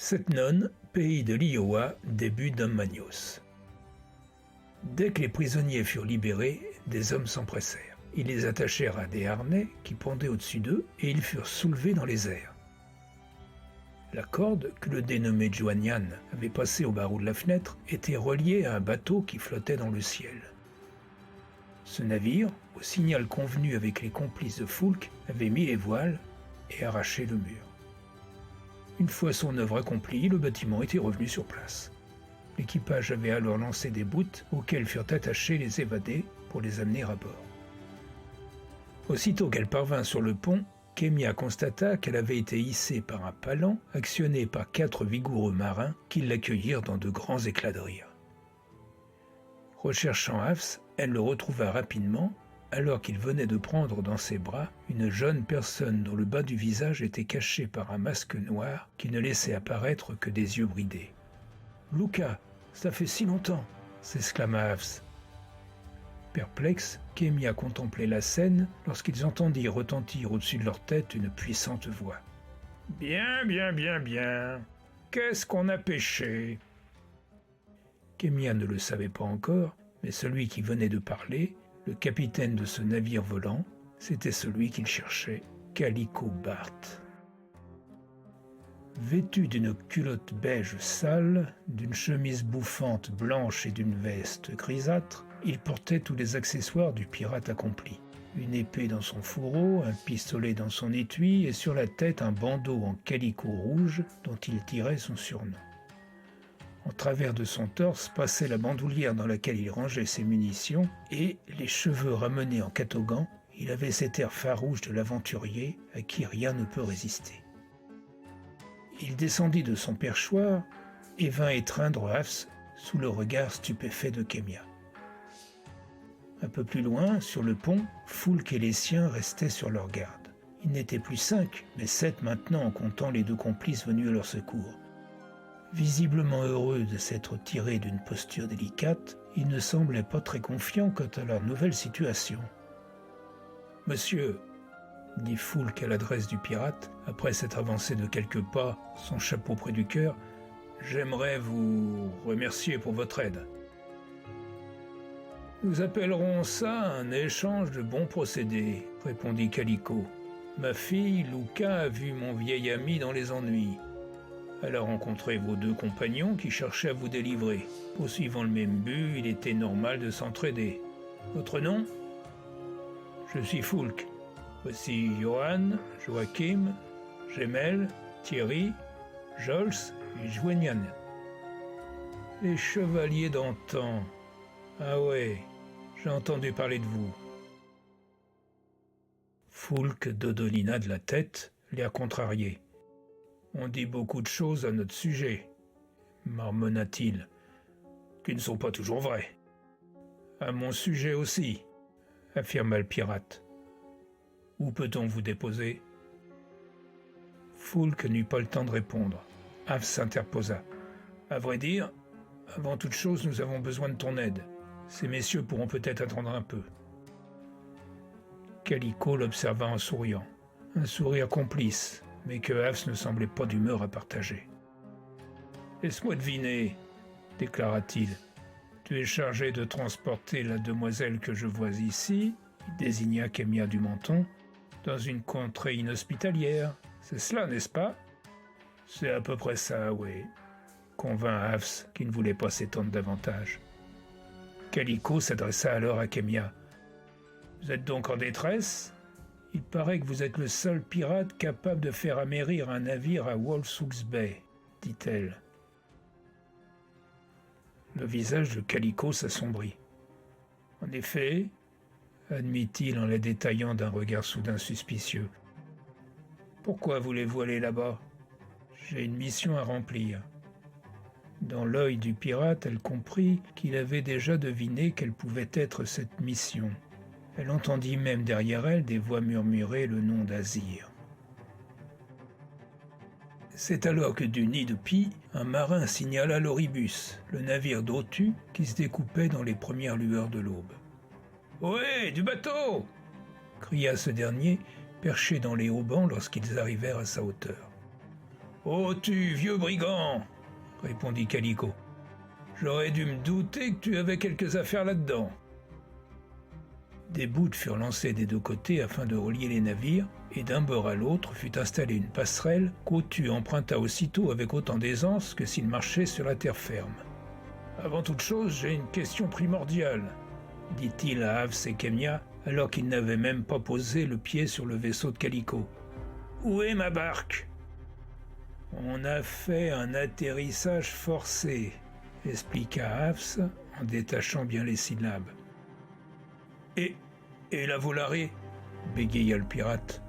Setnon, pays de l'Iowa, début d'Hommagnos. Dès que les prisonniers furent libérés, des hommes s'empressèrent. Ils les attachèrent à des harnais qui pendaient au-dessus d'eux et ils furent soulevés dans les airs. La corde que le dénommé Joannian avait passée au barreau de la fenêtre était reliée à un bateau qui flottait dans le ciel. Ce navire, au signal convenu avec les complices de Foulk, avait mis les voiles et arraché le mur. Une fois son œuvre accomplie, le bâtiment était revenu sur place. L'équipage avait alors lancé des bouts auxquelles furent attachés les évadés pour les amener à bord. Aussitôt qu'elle parvint sur le pont, Kémia constata qu'elle avait été hissée par un palan actionné par 4 vigoureux marins qui l'accueillirent dans de grands éclats de rire. Recherchant Hafs, elle le retrouva rapidement alors qu'il venait de prendre dans ses bras une jeune personne dont le bas du visage était caché par un masque noir qui ne laissait apparaître que des yeux bridés. « Luca, ça fait si longtemps !» s'exclama Hafs. Perplexe, Kémia contemplait la scène lorsqu'ils entendirent retentir au-dessus de leur tête une puissante voix. « Bien, bien, bien, bien. Qu'est-ce qu'on a pêché ?» Kémia ne le savait pas encore, mais celui qui venait de parler, le capitaine de ce navire volant, c'était celui qu'il cherchait, Calico Bart. Vêtu d'une culotte beige sale, d'une chemise bouffante blanche et d'une veste grisâtre, il portait tous les accessoires du pirate accompli. Une épée dans son fourreau, un pistolet dans son étui et sur la tête un bandeau en calicot rouge dont il tirait son surnom. En travers de son torse passait la bandoulière dans laquelle il rangeait ses munitions et, les cheveux ramenés en catogan, il avait cet air farouche de l'aventurier à qui rien ne peut résister. Il descendit de son perchoir et vint étreindre Hafs sous le regard stupéfait de Kémia. Un peu plus loin, sur le pont, Foulk et les siens restaient sur leur garde. Ils n'étaient plus 5, mais 7 maintenant en comptant les 2 complices venus à leur secours. Visiblement heureux de s'être tirés d'une posture délicate, ils ne semblaient pas très confiants quant à leur nouvelle situation. « Monsieur » dit Foulk à l'adresse du pirate, après s'être avancé de quelques pas, son chapeau près du cœur, « j'aimerais vous remercier pour votre aide. » « Nous appellerons ça un échange de bons procédés, » répondit Calico. « Ma fille, Luca, a vu mon vieil ami dans les ennuis. Elle a rencontré vos 2 compagnons qui cherchaient à vous délivrer. Poursuivant le même but, il était normal de s'entraider. Votre nom ? Je suis Foulk. Voici Johan, Joachim, Gemel, Thierry, Jols et Joannian. Les chevaliers d'antan. Ah ouais, j'ai entendu parler de vous. » Foulk dodolina de la tête, l'air contrarié. « On dit beaucoup de choses à notre sujet, » marmonna-t-il, « qui ne sont pas toujours vraies. »« À mon sujet aussi, » affirma le pirate. « Où peut-on vous déposer ?» Foulk n'eut pas le temps de répondre. Hafs s'interposa. « À vrai dire, avant toute chose, nous avons besoin de ton aide. Ces messieurs pourront peut-être attendre un peu. » Calico l'observa en souriant. Un sourire complice, mais que Hafs ne semblait pas d'humeur à partager. « Laisse-moi deviner, » déclara-t-il. « Tu es chargé de transporter la demoiselle que je vois ici, » il désigna Kémia du Menton, « dans une contrée inhospitalière. C'est cela, n'est-ce pas ?»« C'est à peu près ça, oui, » convint Hafs, qui ne voulait pas s'étendre davantage. Calico s'adressa alors à Kémia. « Vous êtes donc en détresse ? Il paraît que vous êtes le seul pirate capable de faire amérir un navire à Wolfshoek Bay, » dit-elle. Le visage de Calico s'assombrit. « En effet, » admit-il en la détaillant d'un regard soudain suspicieux. « Pourquoi voulez-vous aller là-bas ? J'ai une mission à remplir. » Dans l'œil du pirate, elle comprit qu'il avait déjà deviné quelle pouvait être cette mission. Elle entendit même derrière elle des voix murmurer le nom d'Azir. C'est alors que du nid de pie, un marin signala l'Oribus, le navire d'Otu qui se découpait dans les premières lueurs de l'aube. « Ohé, du bateau !» cria ce dernier, perché dans les haubans lorsqu'ils arrivèrent à sa hauteur. Oh tu, vieux brigand, répondit Calicot. J'aurais dû me douter que tu avais quelques affaires là-dedans. Des bouts furent lancés des deux côtés afin de relier les navires, et d'un bord à l'autre fut installée une passerelle qu'Ottu emprunta aussitôt avec autant d'aisance que s'il marchait sur la terre ferme. « Avant toute chose, j'ai une question primordiale, » dit-il à Avs et Kemia, alors qu'ils n'avaient même pas posé le pied sur le vaisseau de Calicot. « Où est ma barque ?»« On a fait un atterrissage forcé, » expliqua Avs en détachant bien les syllabes. Et la Volarée ?» bégaya le pirate.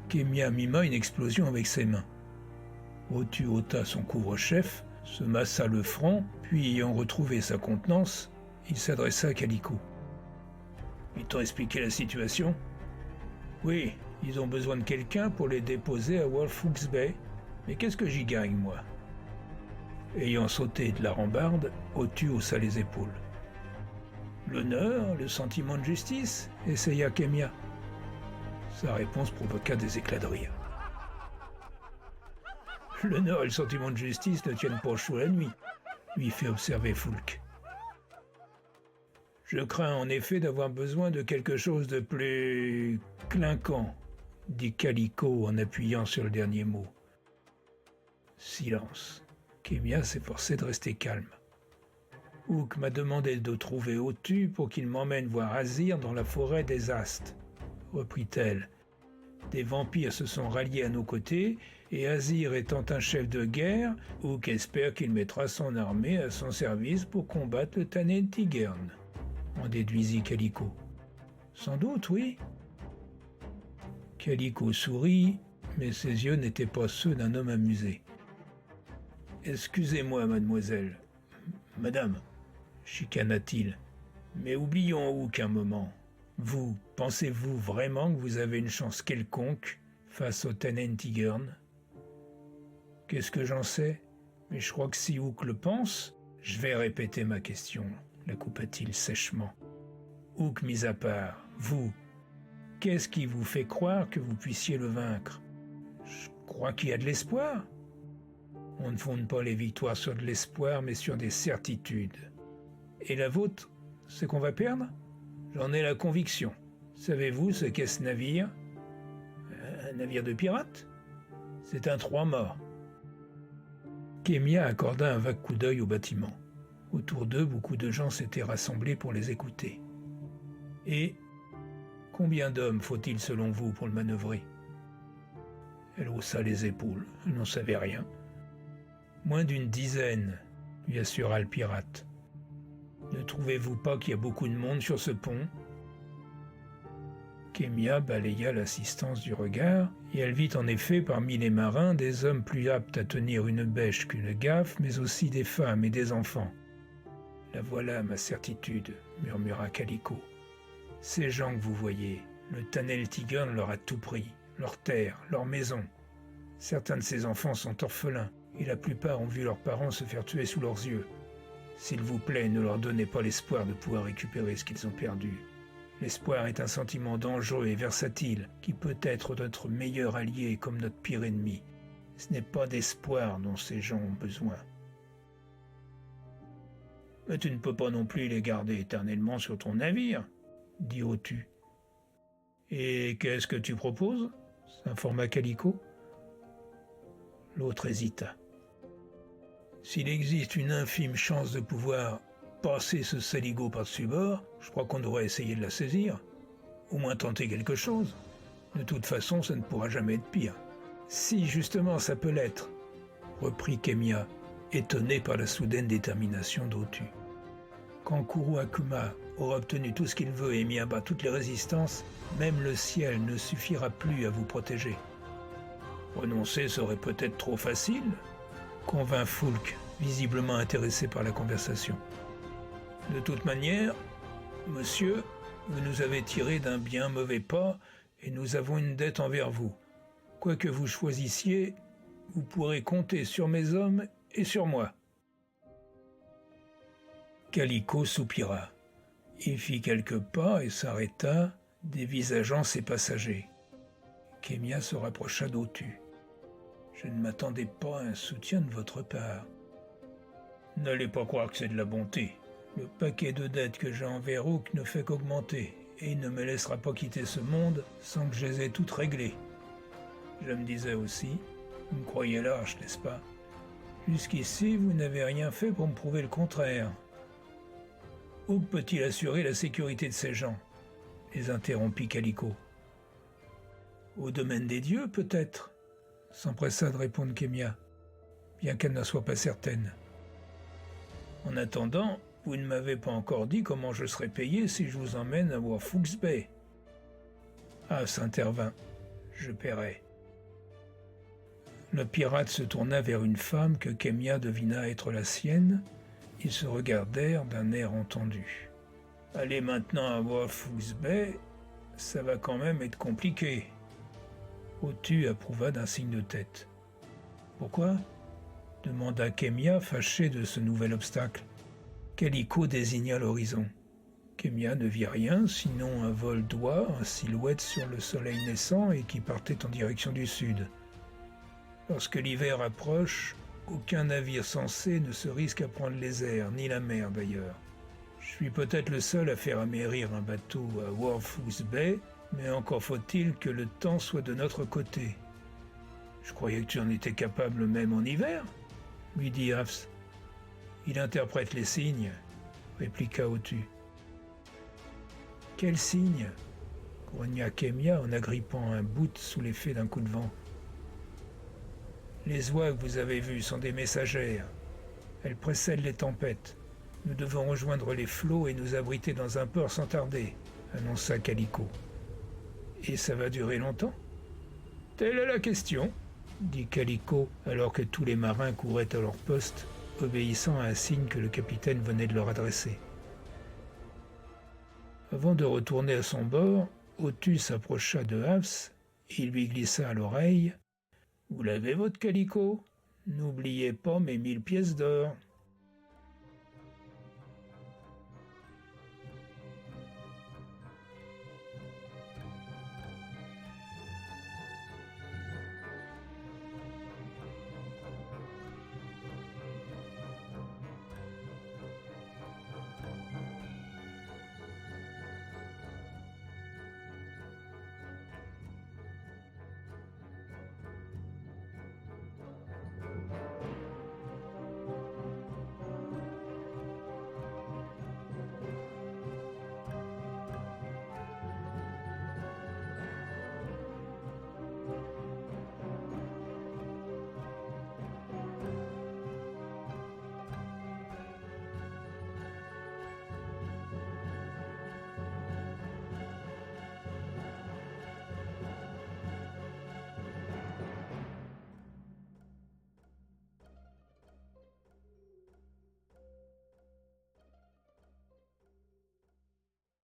Kemia mima une explosion avec ses mains. Ottu ôta son couvre-chef, se massa le front, puis ayant retrouvé sa contenance, il s'adressa à Calicot. « Ils t'ont expliqué la situation ?»« Oui, ils ont besoin de quelqu'un pour les déposer à Wolfhooks Bay. Mais qu'est-ce que j'y gagne, moi ?» Ayant sauté de la rambarde, Ottu haussa les épaules. « L'honneur, le sentiment de justice ?» essaya Kemia. Sa réponse provoqua des éclats de rire. « L'honneur et le sentiment de justice ne tiennent pas chaud la nuit, » lui fit observer Foulque. « Je crains en effet d'avoir besoin de quelque chose de plus clinquant, » dit Calicot en appuyant sur le dernier mot. Silence. Kemia s'efforçait de rester calme. « Hook m'a demandé de trouver Ottu pour qu'il m'emmène voir Azir dans la forêt des Astes, » reprit-elle. « Des vampires se sont ralliés à nos côtés, et Azir étant un chef de guerre, Hook espère qu'il mettra son armée à son service pour combattre le Tannen Tigern, » en déduisit Calicot. « Sans doute, oui. » Calicot sourit, mais ses yeux n'étaient pas ceux d'un homme amusé. « Excusez-moi, mademoiselle. Madame, chicana-t-il, mais oublions Hook un moment. Vous, pensez-vous vraiment que vous avez une chance quelconque face au Tannen Tigern ? Qu'est-ce que j'en sais ? Mais je crois que si Hook le pense, je vais répéter ma question, la coupa-t-il sèchement. Hook mis à part, vous, qu'est-ce qui vous fait croire que vous puissiez le vaincre ? Je crois qu'il y a de l'espoir. On ne fonde pas les victoires sur de l'espoir, mais sur des certitudes. Et la vôtre, c'est qu'on va perdre ? J'en ai la conviction. Savez-vous ce qu'est ce navire ? Un navire de pirates ? C'est un trois-mâts. Kemia accorda un vague coup d'œil au bâtiment. Autour d'eux, beaucoup de gens s'étaient rassemblés pour les écouter. Et combien d'hommes faut-il selon vous pour le manœuvrer ? Elle haussa les épaules, elle n'en savait rien. Moins d'une dizaine, lui assura le pirate. Ne trouvez-vous pas qu'il y a beaucoup de monde sur ce pont ? Kemia balaya l'assistance du regard, et elle vit en effet parmi les marins des hommes plus aptes à tenir une bêche qu'une gaffe, mais aussi des femmes et des enfants. « La voilà, ma certitude, » murmura Calicot. « Ces gens que vous voyez, le Tannen Tigern leur a tout pris, leurs terres, leurs maisons. Certains de ces enfants sont orphelins, et la plupart ont vu leurs parents se faire tuer sous leurs yeux. S'il vous plaît, ne leur donnez pas l'espoir de pouvoir récupérer ce qu'ils ont perdu. L'espoir est un sentiment dangereux et versatile qui peut être notre meilleur allié comme notre pire ennemi. Ce n'est pas d'espoir dont ces gens ont besoin. « Mais tu ne peux pas non plus les garder éternellement sur ton navire, » dit Ottu. « Et qu'est-ce que tu proposes ?» s'informa Calicot. L'autre hésita. S'il existe une infime chance de pouvoir passer ce saligot par-dessus bord, je crois qu'on devrait essayer de la saisir. Au moins tenter quelque chose. De toute façon, ça ne pourra jamais être pire. Si, justement, ça peut l'être, reprit Kemia, étonné par la soudaine détermination d'Ottu. Quand Kuru Akuma aura obtenu tout ce qu'il veut et mis à bas toutes les résistances, même le ciel ne suffira plus à vous protéger. Renoncer serait peut-être trop facile, convint Foulque, visiblement intéressé par la conversation. De toute manière, monsieur, vous nous avez tiré d'un bien mauvais pas et nous avons une dette envers vous. Quoi que vous choisissiez, vous pourrez compter sur mes hommes et sur moi. Calicot soupira. Il fit quelques pas et s'arrêta, dévisageant ses passagers. Kemia se rapprocha d'Ottu. « Je ne m'attendais pas à un soutien de votre part. N'allez pas croire que c'est de la bonté. Le paquet de dettes que j'ai envers Hawk ne fait qu'augmenter, et il ne me laissera pas quitter ce monde sans que je les ai toutes réglées. Je me disais aussi, vous me croyez lâche, n'est-ce pas? Jusqu'ici, vous n'avez rien fait pour me prouver le contraire. Où peut-il assurer la sécurité de ces gens? Les interrompit Calicot. Au domaine des dieux, peut-être, s'empressa de répondre Kémia, bien qu'elle n'en soit pas certaine. En attendant, vous ne m'avez pas encore dit comment je serai payé si je vous emmène à Warfooks Bay. Ah, s'intervint. Je paierai. Le pirate se tourna vers une femme que Kémia devina être la sienne. Ils se regardèrent d'un air entendu. Aller maintenant à Warfooks Bay, ça va quand même être compliqué. Otu approuva d'un signe de tête. Pourquoi? Demanda Kémia, fâchée de ce nouvel obstacle. Calicot désigna l'horizon. Kémia ne vit rien, sinon un vol d'oies en silhouette sur le soleil naissant et qui partait en direction du sud. Lorsque l'hiver approche, aucun navire sensé ne se risque à prendre les airs, ni la mer d'ailleurs. Je suis peut-être le seul à faire amérir un bateau à Warfooks Bay, mais encore faut-il que le temps soit de notre côté. Je croyais que tu en étais capable même en hiver, lui dit Hafs. Il interprète les signes, répliqua Otu. Quels signes? Grogna Kémia en agrippant un bout sous l'effet d'un coup de vent. Les oies que vous avez vues sont des messagères. Elles précèdent les tempêtes. Nous devons rejoindre les flots et nous abriter dans un port sans tarder, annonça Calicot. Et ça va durer longtemps? Telle est la question, dit Calicot, alors que tous les marins couraient à leur poste, obéissant à un signe que le capitaine venait de leur adresser. Avant de retourner à son bord, Otu s'approcha de Hafs et lui glissa à l'oreille. « Vous l'avez votre Calicot? N'oubliez pas mes 1000 pièces d'or. »